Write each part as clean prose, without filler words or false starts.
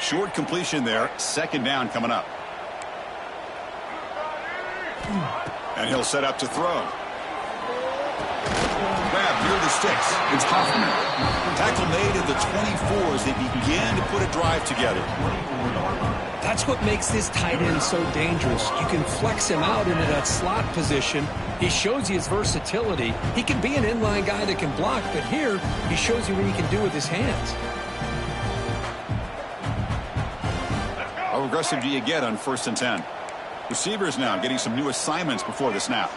Short completion there. Second down coming up. And he'll set up to throw. Grab near the sticks. It's Hoffman. Tackle made at the 24 as they begin to put a drive together. That's what makes this tight end so dangerous. You can flex him out into that slot position. He shows you his versatility. He can be an inline guy that can block, but here he shows you what he can do with his hands. How aggressive do you get on 1st and 10? Receivers now getting some new assignments before the snap.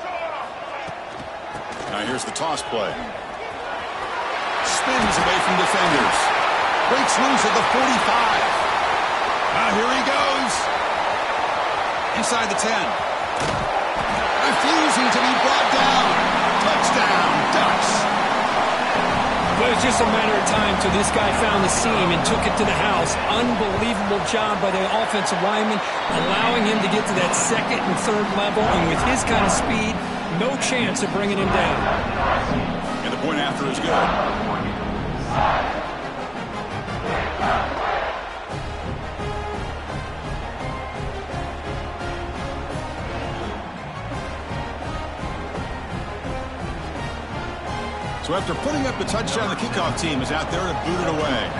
Now here's the toss play. Spins away from defenders. Breaks loose at the 45. Now here he goes. Inside the 10. Refusing to be brought down. Touchdown, Ducks. Well, it was just a matter of time till this guy found the seam and took it to the house. Unbelievable job by the offensive lineman, allowing him to get to that 2nd and 3rd level. And with his kind of speed, no chance of bringing him down. And the point after is good. So after putting up the touchdown, the kickoff team is out there to boot it away.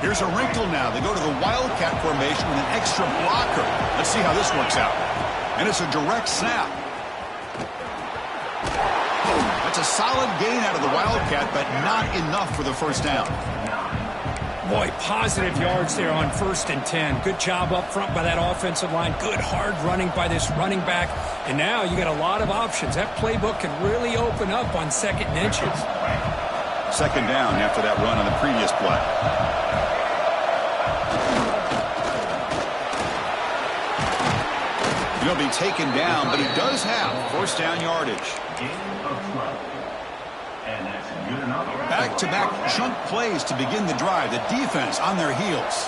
Here's a wrinkle now. They go to the Wildcat formation with an extra blocker. Let's see how this works out. And it's a direct snap. That's a solid gain out of the Wildcat, but not enough for the 1st down. Boy, positive yards there on 1st and 10. Good job up front by that offensive line. Good hard running by this running back. And now you got a lot of options. That playbook can really open up on 2nd and inches. 2nd down after that run on the previous play. He'll be taken down, but he does have 1st down yardage. Back-to-back chunk plays to begin the drive. The defense on their heels.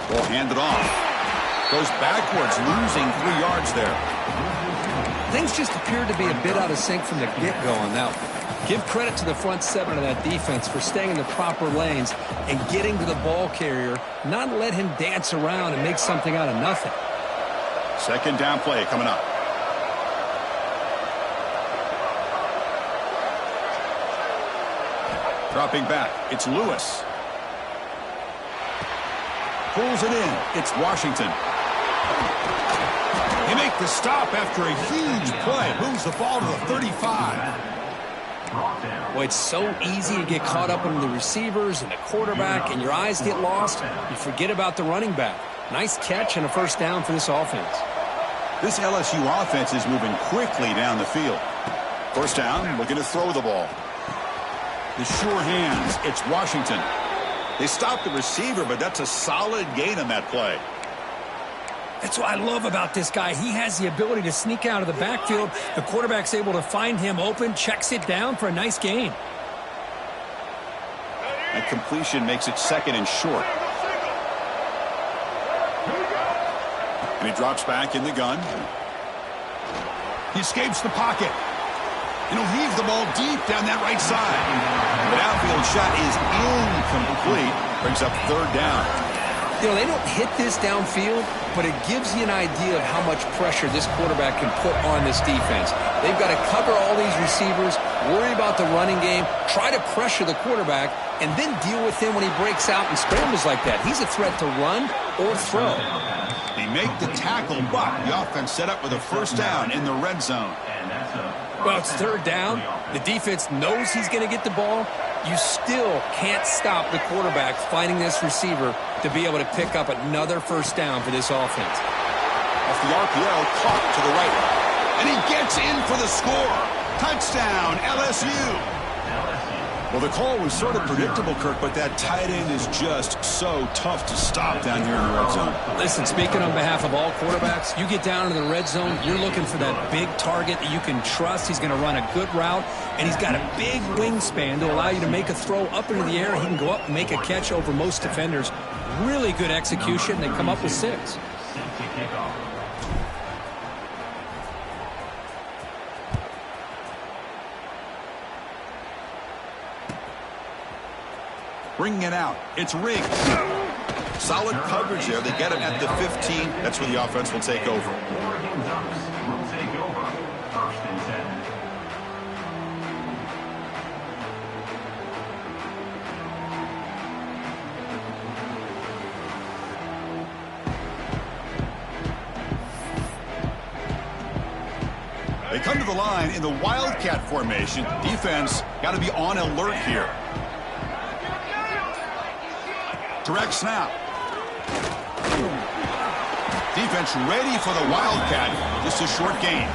Ball handed off. Goes backwards, losing 3 yards there. Things just appeared to be a bit out of sync from the get-go on that one. Give credit to the front 7 of that defense for staying in the proper lanes and getting to the ball carrier, not let him dance around and make something out of nothing. 2nd down play coming up. Dropping back, it's Lewis. Pulls it in, it's Washington. They make the stop after a huge play. Moves the ball to the 35. Well, it's so easy to get caught up in the receivers and the quarterback, and your eyes get lost. You forget about the running back. Nice catch and a 1st down for this offense. This LSU offense is moving quickly down the field. 1st down, looking to throw the ball. The sure hands, it's Washington. They stop the receiver, but that's a solid gain on that play. That's what I love about this guy. He has the ability to sneak out of the backfield. The quarterback's able to find him open, checks it down for a nice gain. That completion makes it 2nd and short. And he drops back in the gun. He escapes the pocket. And he'll heave the ball deep down that right side. The outfield shot is incomplete. Brings up 3rd down. You know, they don't hit this downfield, but it gives you an idea of how much pressure this quarterback can put on this defense. They've got to cover all these receivers, worry about the running game, try to pressure the quarterback, and then deal with him when he breaks out and scrambles like that. He's a threat to run or throw. They make the tackle, but the offense set up with a 1st down in the red zone. Well, it's 3rd down. The defense knows he's going to get the ball. You still can't stop the quarterback finding this receiver to be able to pick up another 1st down for this offense. Off the RPO, caught to the right. And he gets in for the score. Touchdown, LSU. Well, the call was sort of predictable, Kirk, but that tight end is just so tough to stop down here in the red zone. Listen, speaking on behalf of all quarterbacks, you get down into the red zone, you're looking for that big target that you can trust. He's going to run a good route, and he's got a big wingspan to allow you to make a throw up into the air. He can go up and make a catch over most defenders. Really good execution. They come up with 6. Bringing it out. It's rigged. Solid coverage there. They get him at the 15. That's where the offense will take over. They come to the line in the Wildcat formation. Defense got to be on alert here. Direct snap. Defense ready for the Wildcat. Just a short gain.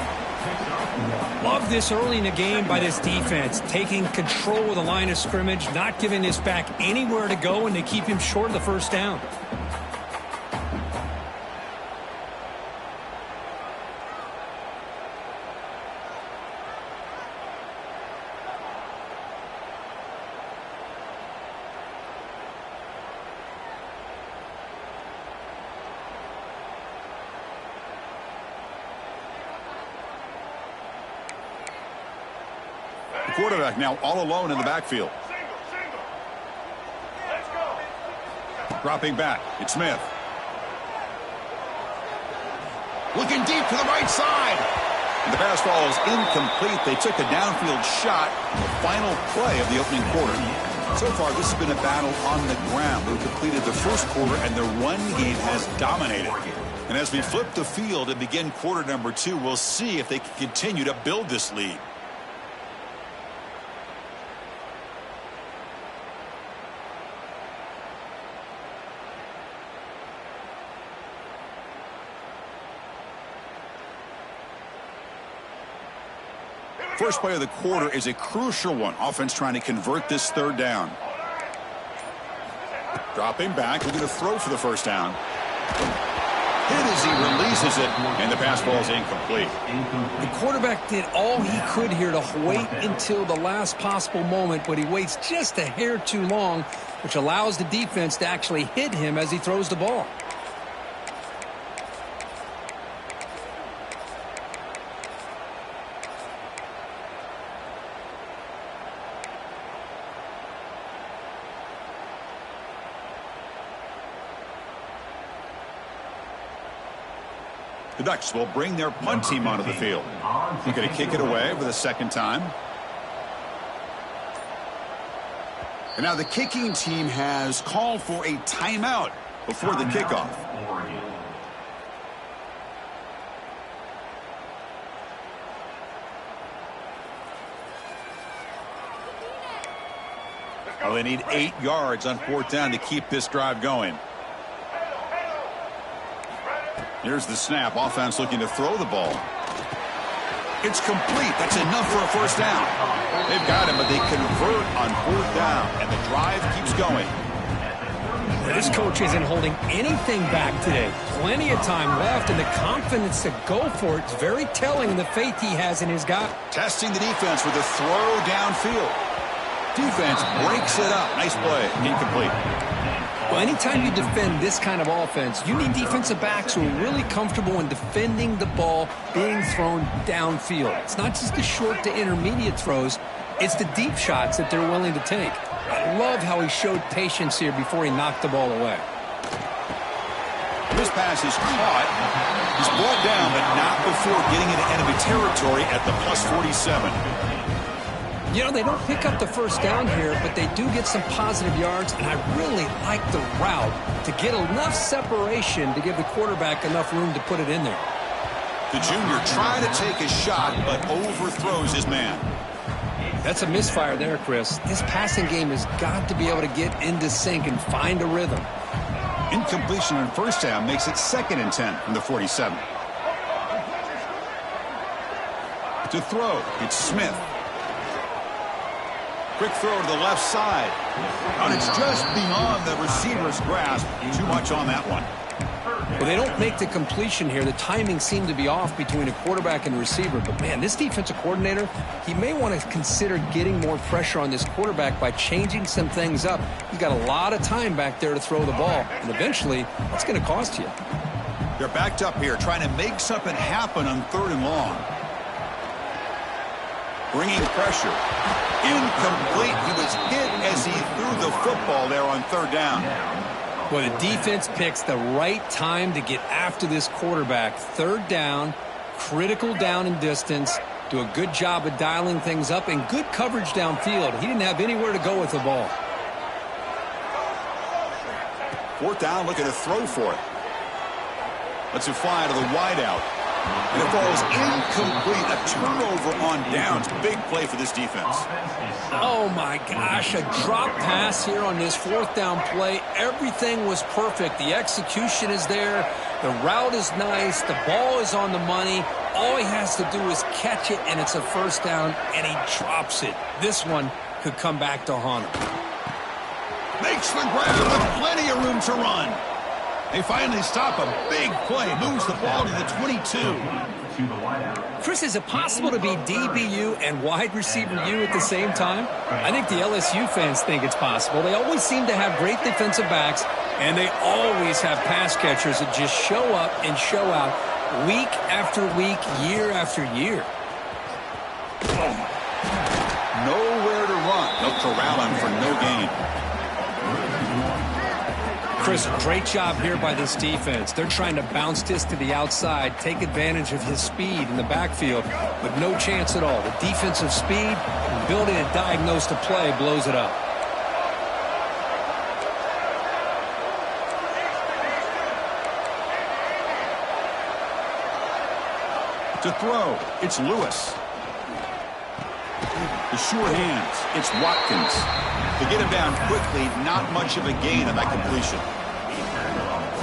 Love this early in the game by this defense. Taking control of the line of scrimmage, not giving this back anywhere to go, and they keep him short of the first down. Quarterback now all alone in the backfield. Dropping back. It's Smith. Looking deep to the right side. And the pass ball is incomplete. They took a downfield shot in the final play of the opening quarter. So far, this has been a battle on the ground. We've completed the first quarter, and the run game has dominated. And as we flip the field and begin quarter number 2, we'll see if they can continue to build this lead. First play of the quarter is a crucial one. Offense trying to convert this third down. Dropping back, looking to throw for the first down. Hit as he releases it, and the pass ball is incomplete. The quarterback did all he could here to wait until the last possible moment, but he waits just a hair too long, which allows the defense to actually hit him as he throws the ball. The Ducks will bring their punt team onto the field. They're going to kick it away for the second time. And now the kicking team has called for a timeout before the kickoff. Well, they need 8 yards on 4th down to keep this drive going. Here's the snap. Offense looking to throw the ball. It's complete. That's enough for a first down. They've got him, but they convert on 4th down, and the drive keeps going. This coach isn't holding anything back today. Plenty of time left, and the confidence to go for it is very telling in the faith he has in his guy. Testing the defense with a throw downfield. Defense breaks it up. Nice play. Incomplete. Well, anytime you defend this kind of offense, you need defensive backs who are really comfortable in defending the ball being thrown downfield. It's not just the short to intermediate throws. It's the deep shots that they're willing to take. I love how he showed patience here before he knocked the ball away. This pass is caught. He's brought down, but not before getting into enemy territory at the +47. You know, they don't pick up the first down here, but they do get some positive yards, and I really like the route to get enough separation to give the quarterback enough room to put it in there. The junior trying to take a shot, but overthrows his man. That's a misfire there, Chris. This passing game has got to be able to get into sync and find a rhythm. Incompletion on first down makes it 2nd and 10 from the 47. To throw, it's Smith. Quick throw to the left side. And it's just beyond the receiver's grasp. Too much on that one. Well, they don't make the completion here. The timing seemed to be off between a quarterback and receiver. But, man, this defensive coordinator, he may want to consider getting more pressure on this quarterback by changing some things up. He's got a lot of time back there to throw the ball. And eventually, that's going to cost you. They're backed up here trying to make something happen on 3rd and long. Bringing pressure. Incomplete. He was hit as he threw the football there on 3rd down. Well, the defense picks the right time to get after this quarterback. 3rd down, critical down and distance. Do a good job of dialing things up and good coverage downfield. He didn't have anywhere to go with the ball. 4th down, looking to throw for it. Lets it fly to the wideout. And it falls incomplete. A turnover on downs. Big play for this defense. Oh, my gosh. A drop pass here on this 4th down play. Everything was perfect. The execution is there. The route is nice. The ball is on the money. All he has to do is catch it, and it's a 1st down, and he drops it. This one could come back to haunt him. Makes the grab with plenty of room to run. They finally stop a big play. Moves the ball to the 22. Chris, is it possible to be DBU and wide receiver U at the same time? I think the LSU fans think it's possible. They always seem to have great defensive backs, and they always have pass catchers that just show up and show out week after week, year after year. Nowhere to run. They'll corral him for no gain. Chris, great job here by this defense. They're trying to bounce this to the outside, take advantage of his speed in the backfield, but no chance at all. The defensive speed, ability to diagnose the play, blows it up. To throw, it's Lewis. The sure hands, it's Watkins. To get him down quickly, not much of a gain on that completion.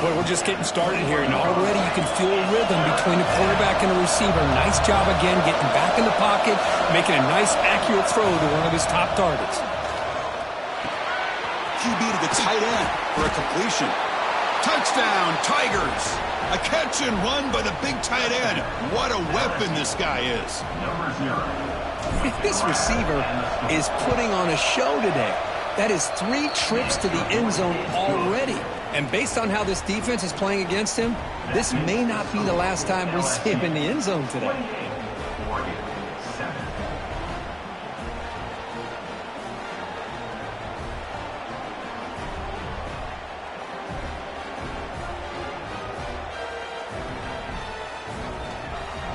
Boy, we're just getting started here, and already you can feel a rhythm between a quarterback and a receiver. Nice job again getting back in the pocket, making a nice, accurate throw to one of his top targets. QB to the tight end for a completion. Touchdown, Tigers. A catch and run by the big tight end. What a weapon this guy is. This receiver is putting on a show today. That is 3 trips to the end zone already. And based on how this defense is playing against him, this may not be the last time we see him in the end zone today.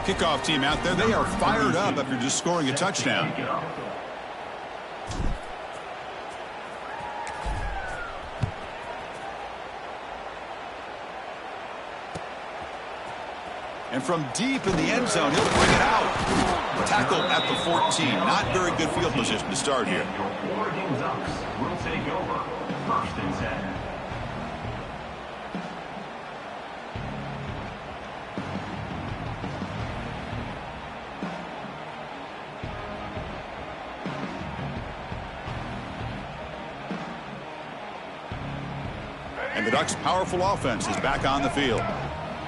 Kickoff team out there, they are fired up after just scoring a touchdown. And from deep in the end zone, he'll bring it out. Tackle at the 14. Not very good field position to start here. Your Oregon Ducks will take over 1st and 10. And the Ducks' powerful offense is back on the field.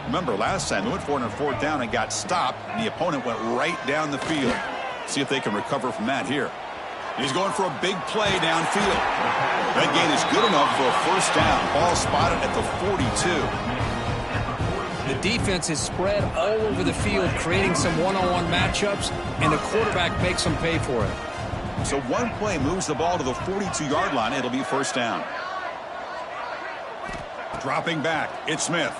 Remember, last time they went for it on 4th down and got stopped, and the opponent went right down the field. See if they can recover from that here. He's going for a big play downfield. That gain is good enough for a 1st down. Ball spotted at the 42. The defense is spread all over the field, creating some one-on-one matchups, and the quarterback makes them pay for it. So one play moves the ball to the 42-yard line. It'll be 1st down. Dropping back, it's Smith.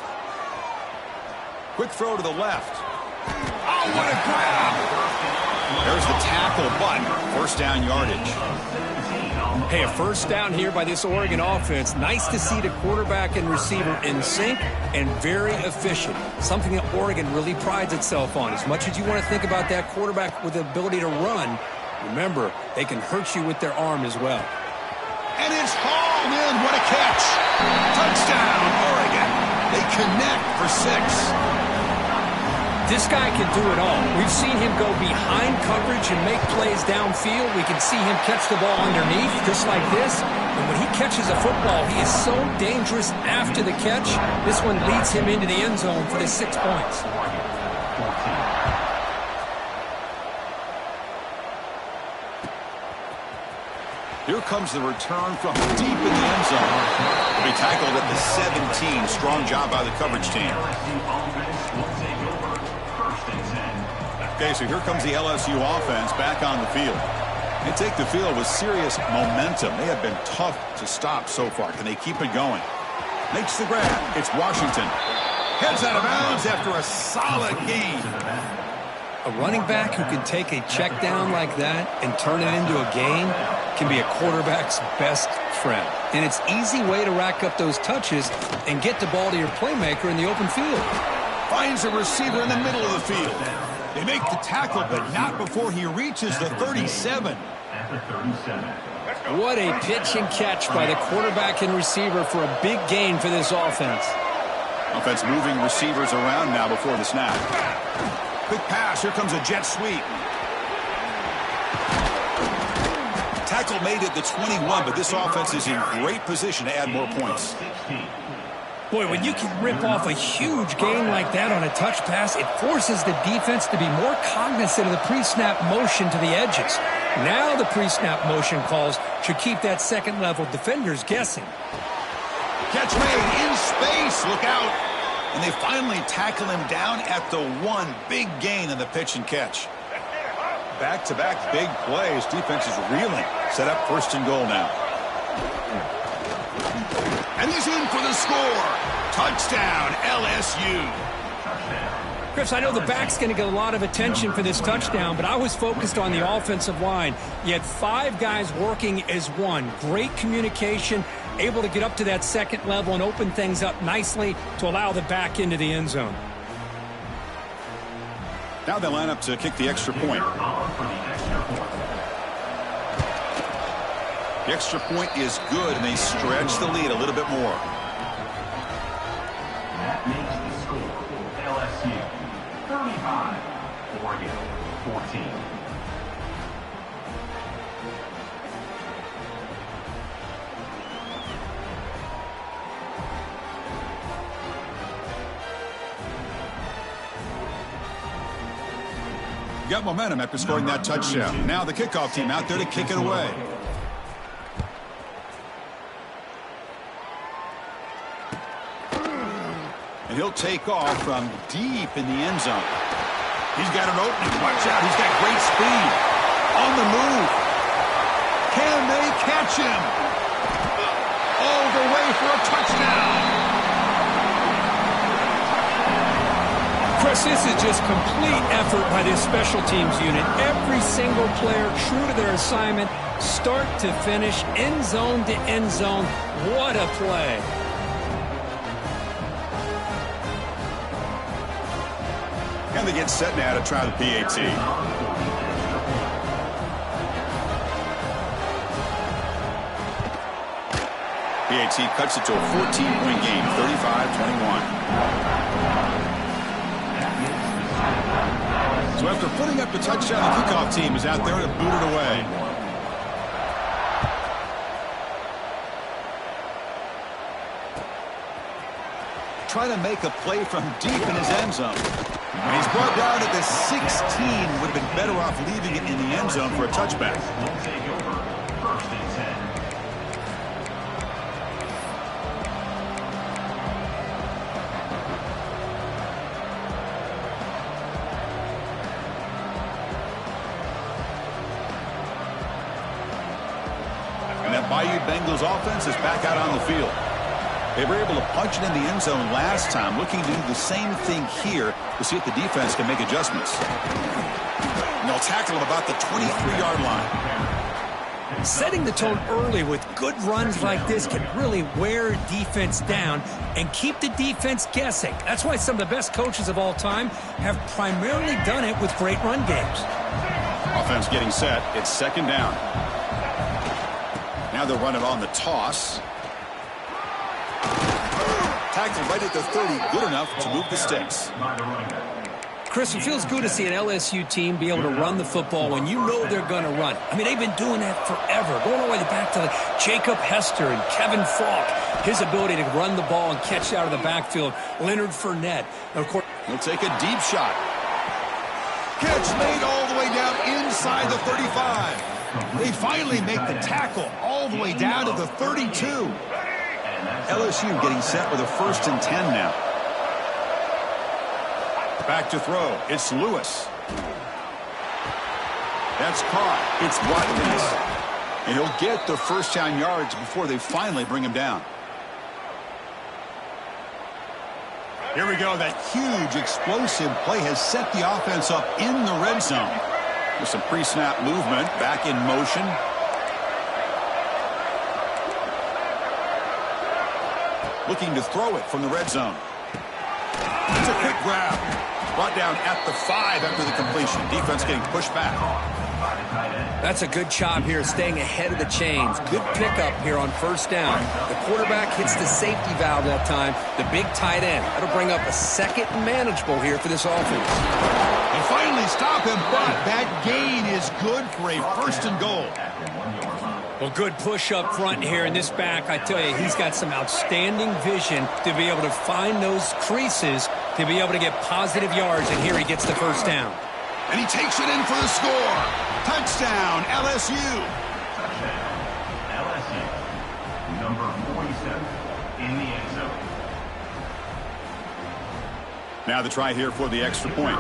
Quick throw to the left. Oh, what a grab! There's the tackle, but 1st down yardage. Hey, a 1st down here by this Oregon offense. Nice to see the quarterback and receiver in sync and very efficient. Something that Oregon really prides itself on. As much as you want to think about that quarterback with the ability to run, remember, they can hurt you with their arm as well. And it's hauled in. What a catch. Touchdown, Oregon. They connect for 6. This guy can do it all. We've seen him go behind coverage and make plays downfield. We can see him catch the ball underneath, just like this. And when he catches a football, he is so dangerous after the catch. This one leads him into the end zone for the 6 points. Here comes the return from deep in the end zone. He'll be tackled at the 17. Strong job by the coverage team. Okay, so here comes the LSU offense back on the field. They take the field with serious momentum. They have been tough to stop so far. Can they keep it going? Makes the grab. It's Washington. Heads out of bounds after a solid gain. A running back who can take a check down like that and turn it into a gain can be a quarterback's best friend. And it's an easy way to rack up those touches and get the ball to your playmaker in the open field. Finds a receiver in the middle of the field. They make the tackle, but not before he reaches the 37. What a pitch and catch by the quarterback and receiver for a big gain for this offense. Offense moving receivers around now before the snap. Quick pass. Here comes a jet sweep. Tackle made at the 21, but this offense is in great position to add more points. Boy, when you can rip off a huge gain like that on a touch pass, it forces the defense to be more cognizant of the pre-snap motion to the edges. Now the pre-snap motion calls should keep that second-level defenders guessing. Catch made in space. Look out. And they finally tackle him down at the 1. Big gain in the pitch and catch. Back-to-back big plays. Defense is reeling. Set up 1st and goal now. And he's in for the score. Touchdown, LSU. Chris, I know the back's going to get a lot of attention for this touchdown, but I was focused on the offensive line. You had 5 guys working as one. Great communication, able to get up to that second level and open things up nicely to allow the back into the end zone. Now they line up to kick the extra point. The extra point is good, and they stretch the lead a little bit more. That makes the score LSU 35, Oregon 14. Got momentum after scoring that touchdown. Now the kickoff team out there to kick it away. And he'll take off from deep in the end zone. He's got an opening. Watch out. He's got great speed. On the move. Can they catch him? All the way for a touchdown. Chris, this is just complete effort by this special teams unit. Every single player true to their assignment, start to finish, end zone to end zone. What a play. And they get set now to try the PAT. PAT cuts it to a 14-point game, 35-21. So after putting up the touchdown, the kickoff team is out there to boot it away. Trying to make a play from deep in his end zone. And he's brought down at the 16. Would have been better off leaving it in the end zone for a touchback. Will take over 1st and 10. And that Bayou Bengals offense is back out on the field. They were able to punch it in the end zone last time, looking to do the same thing here to see if the defense can make adjustments. And they'll tackle him about the 23-yard line. Setting the tone early with good runs like this can really wear defense down and keep the defense guessing. That's why some of the best coaches of all time have primarily done it with great run games. Offense getting set. It's 2nd down. Now they'll run it on the toss. Tackled right at the 30, good enough to move the sticks. Chris, it feels good to see an LSU team be able to run the football when you know they're going to run. I mean, they've been doing that forever, going all the way back to Jacob Hester and Kevin Falk. His ability to run the ball and catch out of the backfield. Leonard Fournette. And of course, he'll take a deep shot. Catch made all the way down inside the 35. They finally make the tackle all the way down to the 32. LSU getting set with a 1st and 10 now. Back to throw. It's Lewis. That's caught. It's Watkins. And he'll get the 1st down yards before they finally bring him down. Here we go. That huge explosive play has set the offense up in the red zone. With some pre-snap movement. Back in motion. Looking to throw it from the red zone. It's a quick grab. Brought down at the 5 after the completion. Defense getting pushed back. That's a good job here, staying ahead of the chains. Good pickup here on 1st down. The quarterback hits the safety valve that time. The big tight end. That'll bring up a 2nd and manageable here for this offense. They finally stop him, but that gain is good for a 1st and goal. Well, good push up front here in this back. I tell you, he's got some outstanding vision to be able to find those creases, to be able to get positive yards, and here he gets the 1st down. And he takes it in for the score. Touchdown, LSU. Touchdown, LSU. Number 47 in the end zone. Now the try here for the extra point.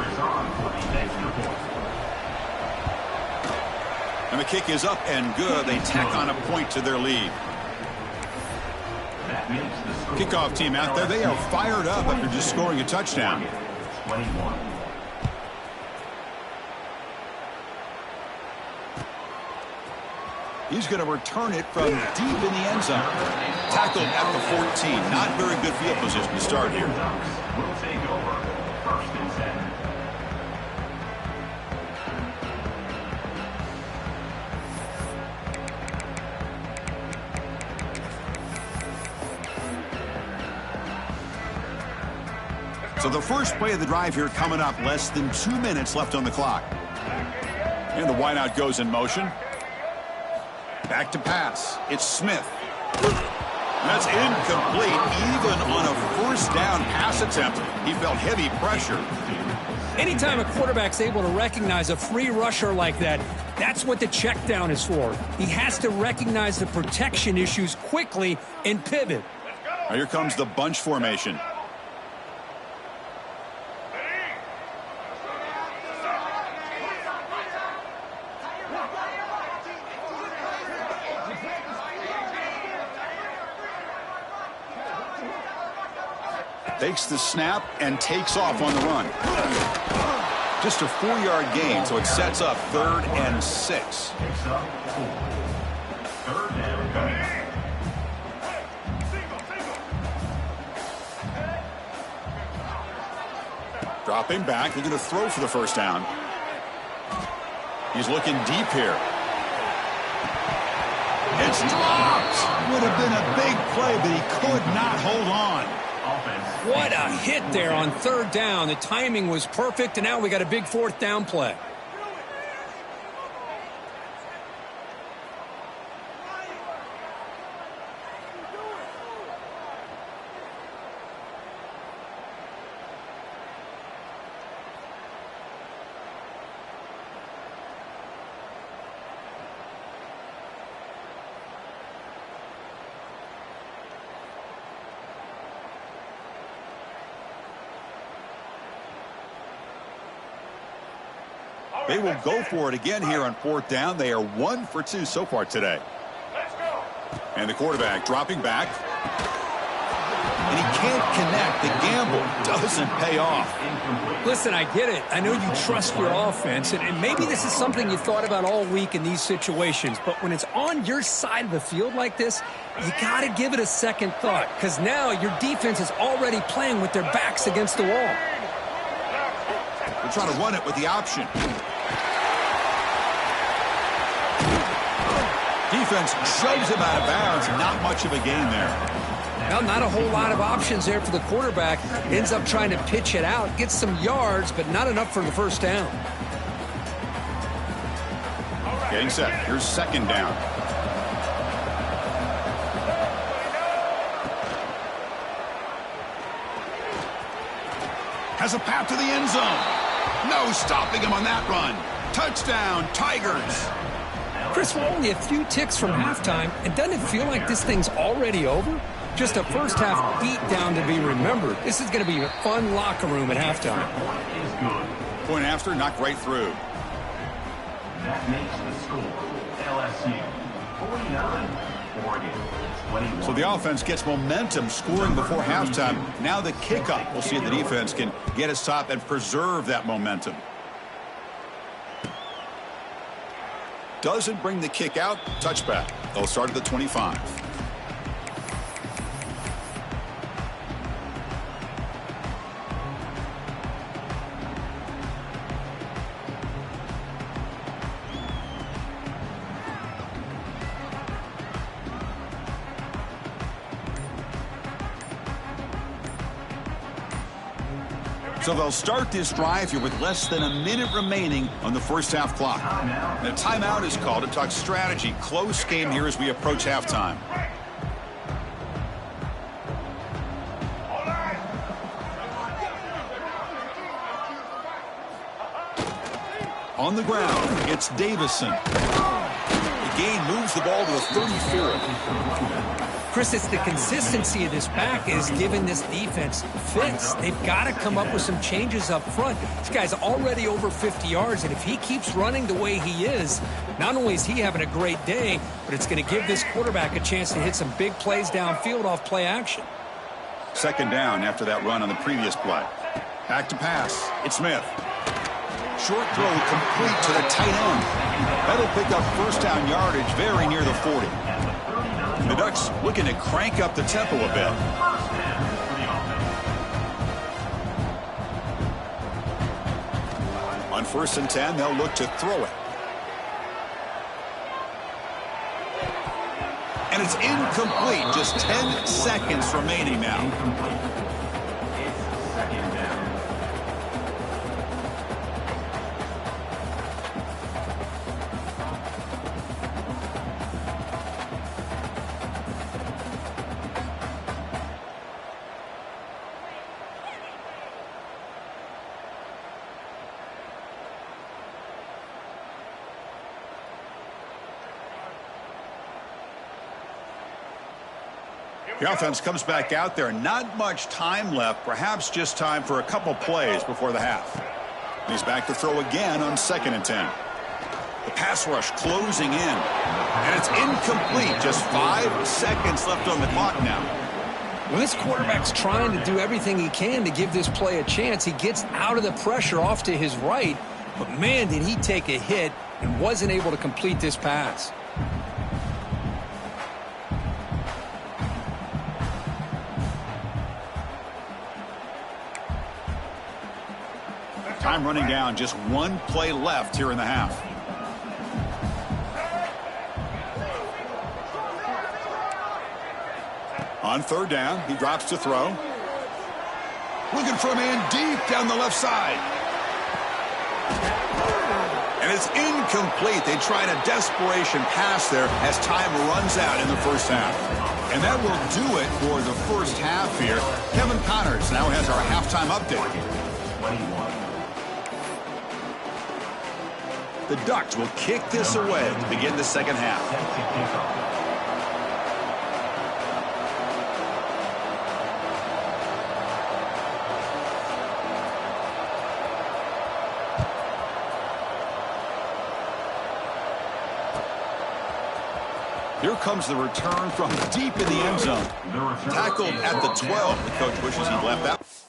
And the kick is up and good. They tack on a point to their lead. Kickoff team out there. They are fired up after just scoring a touchdown. 21. He's going to return it from deep in the end zone. Tackled at the 14. Not very good field position to start here. Will take over. 1st and 10. So the first play of the drive here coming up. Less than 2 minutes left on the clock. And the wideout goes in motion. Back to pass. It's Smith. That's incomplete. Even on a 1st down pass attempt, he felt heavy pressure. Anytime a quarterback's able to recognize a free rusher like that, that's what the check down is for. He has to recognize the protection issues quickly and pivot. Now here comes the bunch formation. Takes the snap and takes off on the run. Just a 4-yard gain, so it sets up 3rd and 6. Picks up 4. 3rd down coming. Dropping back, looking to throw for the 1st down. He's looking deep here. It's dropped. Would have been a big play, but he could not hold on. What a hit there on 3rd down. The timing was perfect, and now we got a big 4th down play. They will go for it again here on 4th down. They are 1 for 2 so far today. And the quarterback dropping back. And he can't connect. The gamble doesn't pay off. Listen, I get it. I know you trust your offense, and maybe this is something you thought about all week in these situations. But when it's on your side of the field like this, you got to give it a second thought, because now your defense is already playing with their backs against the wall. They're trying to run it with the option. Defense shoves him out of bounds. Not much of a gain there. Well, not a whole lot of options there for the quarterback. Ends up trying to pitch it out, gets some yards, but not enough for the first down. Getting set. Here's second down. Has a path to the end zone. No stopping him on that run. Touchdown, Tigers. Chris, we're only a few ticks from halftime, and doesn't it feel like this thing's already over? Just a first-half beatdown to be remembered. This is going to be a fun locker room at halftime. Point after, knocked right through. That makes the score LSU 49, Oregon 21. So the offense gets momentum scoring before halftime. Now the kickoff. We'll see if the defense can get a stop and preserve that momentum. Doesn't bring the kick out. Touchback. They'll start at the 25. So they'll start this drive here with less than a minute remaining on the first half clock. The timeout is called to talk strategy. Close game here as we approach halftime. On the ground, it's Davison. The gain moves the ball to the 34. Chris, it's the consistency of this back is giving this defense fits. They've got to come up with some changes up front. This guy's already over 50 yards, and if he keeps running the way he is, not only is he having a great day, but it's going to give this quarterback a chance to hit some big plays downfield off play action. Second down after that run on the previous play. Back to pass. It's Smith. Short throw complete to the tight end. That'll pick up first down yardage very near the 40. The Ducks looking to crank up the tempo a bit. On 1st and 10, they'll look to throw it. And it's incomplete. Just 10 seconds remaining now. It's second down. The offense comes back out there. Not much time left. Perhaps just time for a couple plays before the half. He's back to throw again on 2nd and 10. The pass rush closing in. And it's incomplete. Just 5 seconds left on the clock now. Well, this quarterback's trying to do everything he can to give this play a chance. He gets out of the pressure off to his right. But, man, did he take a hit and wasn't able to complete this pass. Time running down, just 1 play left here in the half. On 3rd down, he drops to throw. Looking for a man deep down the left side. And it's incomplete. They tried a desperation pass there as time runs out in the first half. And that will do it for the first half here. Kevin Connors now has our halftime update. 21. The Ducks will kick this away to begin the second half. Here comes the return from deep in the end zone. Tackled at the 12. The coach wishes he'd left that.